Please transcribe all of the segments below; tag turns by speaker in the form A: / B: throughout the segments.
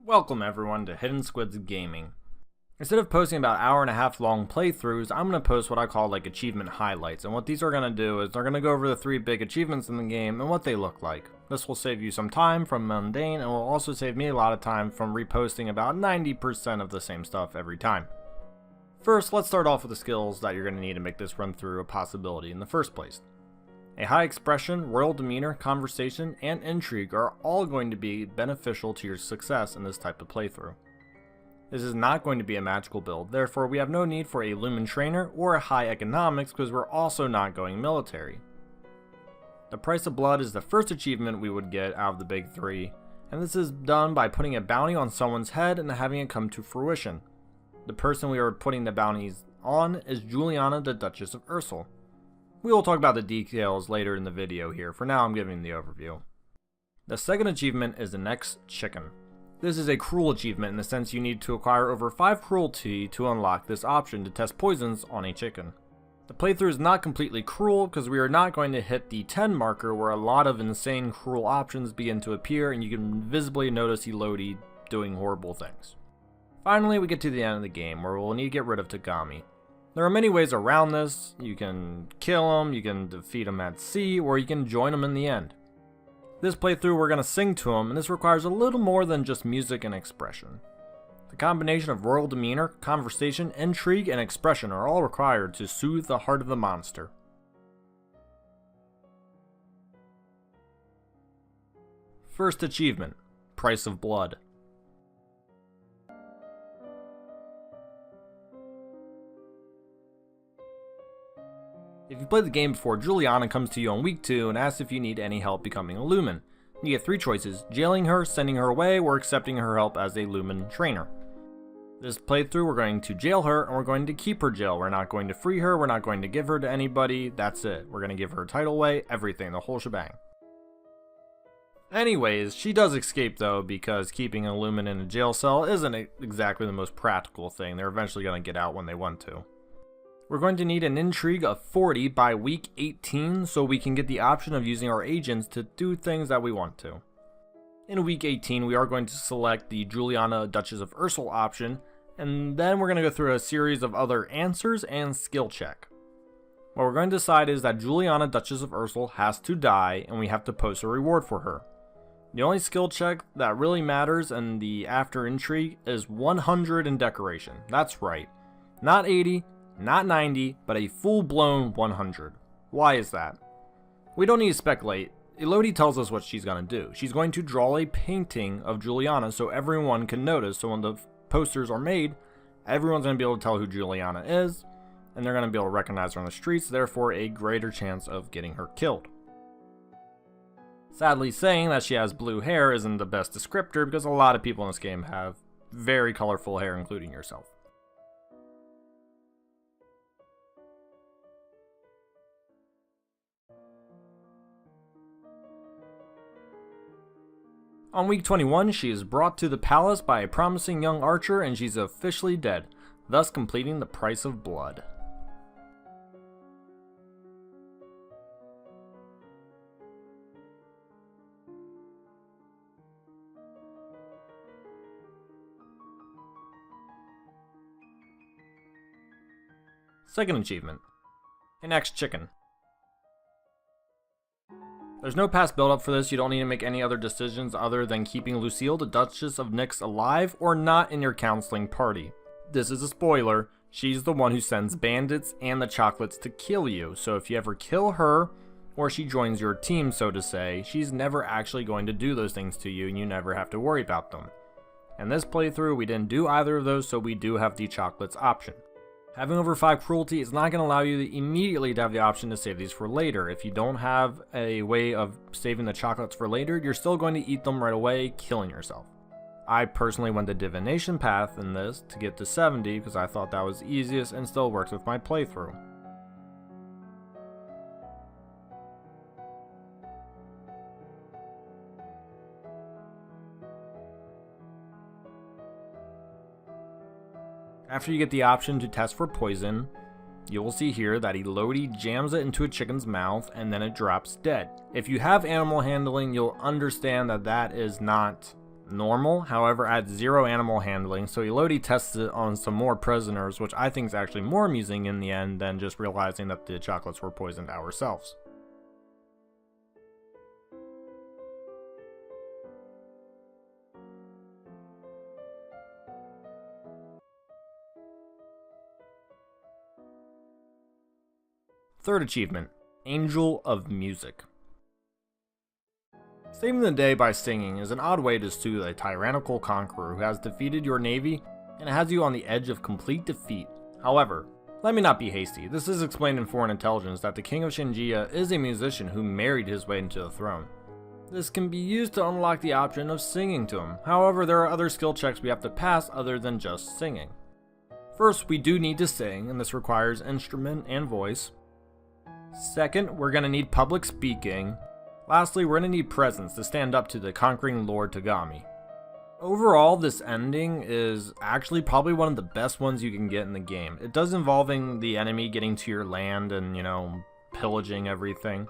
A: Welcome everyone to Hidden Squidz Gaming. Instead of posting about hour-and-a-half long playthroughs, I'm going to post what I call like achievement highlights, and what these are going to do is they're going to go over the 3 big achievements in the game and what they look like. This will save you some time from mundane and will also save me a lot of time from reposting about 90% of the same stuff every time. First, let's start off with the skills that you're going to need to make this run through a possibility in the first place. A high expression, royal demeanor, conversation, and intrigue are all going to be beneficial to your success in this type of playthrough. This is not going to be a magical build, therefore we have no need for a lumen trainer or a high economics because we're also not going military. The price of blood is the first achievement we would get out of the big 3, and this is done by putting a bounty on someone's head and having it come to fruition. The person we are putting the bounties on is Juliana, the Duchess of Ursel. We will talk about the details later in the video here. For now, I'm giving the overview. The second achievement is an Exchicken. This is a cruel achievement in the sense you need to acquire over 5 cruelty to unlock this option to test poisons on a chicken. The playthrough is not completely cruel because we are not going to hit the 10 marker where a lot of insane cruel options begin to appear and you can visibly notice Elodie doing horrible things. Finally, we get to the end of the game where we'll need to get rid of Tagami. There are many ways around this. You can kill him, you can defeat him at sea, or you can join him in the end. This playthrough we're going to sing to him, and this requires a little more than just music and expression. The combination of royal demeanor, conversation, intrigue, and expression are all required to soothe the heart of the monster. First achievement, Price of Blood. If you played the game before, Juliana comes to you on week 2 and asks if you need any help becoming a lumen. You get 3 choices: jailing her, sending her away, or accepting her help as a lumen trainer. This playthrough we're going to jail her and we're going to keep her jail. We're not going to free her, we're not going to give her to anybody, that's it. We're going to give her a title away, everything, the whole shebang. Anyways, she does escape though, because keeping a lumen in a jail cell isn't exactly the most practical thing. They're eventually going to get out when they want to. We're going to need an intrigue of 40 by week 18 so we can get the option of using our agents to do things that we want to. In week 18 we are going to select the Juliana, Duchess of Ursel option, and then we're going to go through a series of other answers and skill check. What we're going to decide is that Juliana, Duchess of Ursel has to die and we have to post a reward for her. The only skill check that really matters in the after intrigue is 100 in decoration. That's right, not 80, not 90, but a full-blown 100. Why is that? We don't need to speculate. Elodie tells us what she's going to do. She's going to draw a painting of Juliana so everyone can notice. So when the posters are made, everyone's going to be able to tell who Juliana is, and they're going to be able to recognize her on the streets, therefore a greater chance of getting her killed. Sadly, saying that she has blue hair isn't the best descriptor because a lot of people in this game have very colorful hair, including yourself. On week 21, she is brought to the palace by a promising young archer and she's officially dead, thus completing the Price of Blood. Second achievement, an Exchicken. There's no past build-up for this. You don't need to make any other decisions other than keeping Lucille, the Duchess of Nyx, alive or not in your counseling party. This is a spoiler. She's the one who sends bandits and the chocolates to kill you. So if you ever kill her, or she joins your team, so to say, she's never actually going to do those things to you and you never have to worry about them. In this playthrough, we didn't do either of those, so we do have the chocolates option. Having over 5 cruelty is not going to allow you to immediately have the option to save these for later. If you don't have a way of saving the chocolates for later, you're still going to eat them right away, killing yourself. I personally went the divination path in this to get to 70 because I thought that was easiest and still works with my playthrough. After you get the option to test for poison, you will see here that Elodie jams it into a chicken's mouth and then it drops dead. If you have animal handling, you'll understand that that is not normal, however adds 0 animal handling, so Elodie tests it on some more prisoners, which I think is actually more amusing in the end than just realizing that the chocolates were poisoned ourselves. Third achievement, Angel of Music. Saving the day by singing is an odd way to soothe a tyrannical conqueror who has defeated your navy and has you on the edge of complete defeat. However, let me not be hasty. This is explained in Foreign Intelligence that the King of Shinjia is a musician who married his way into the throne. This can be used to unlock the option of singing to him. However, there are other skill checks we have to pass other than just singing. First, we do need to sing, and this requires instrument and voice. Second, we're going to need public speaking. Lastly, we're going to need presence to stand up to the conquering Lord Tagami. Overall, this ending is actually probably one of the best ones you can get in the game. It does involving the enemy getting to your land and, pillaging everything.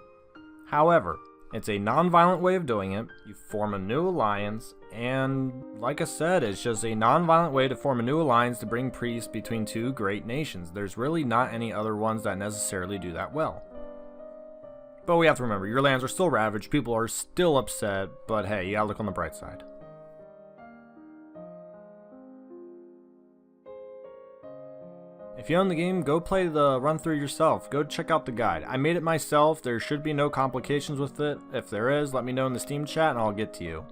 A: However, it's a non-violent way of doing it. You form a new alliance, and like I said, it's just a non-violent way to form a new alliance to bring peace between two great nations. There's really not any other ones that necessarily do that well. But we have to remember, your lands are still ravaged, people are still upset, but hey, you gotta look on the bright side. If you own the game, go play the run-through yourself. Go check out the guide. I made it myself, there should be no complications with it. If there is, let me know in the Steam chat and I'll get to you.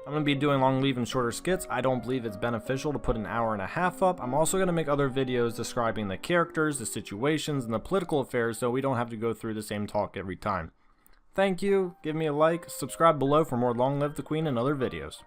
A: I'm going to be doing long leave and shorter skits. I don't believe it's beneficial to put an hour and a half up. I'm also going to make other videos describing the characters, the situations, and the political affairs so we don't have to go through the same talk every time. Thank you, give me a like, subscribe below for more Long Live the Queen and other videos.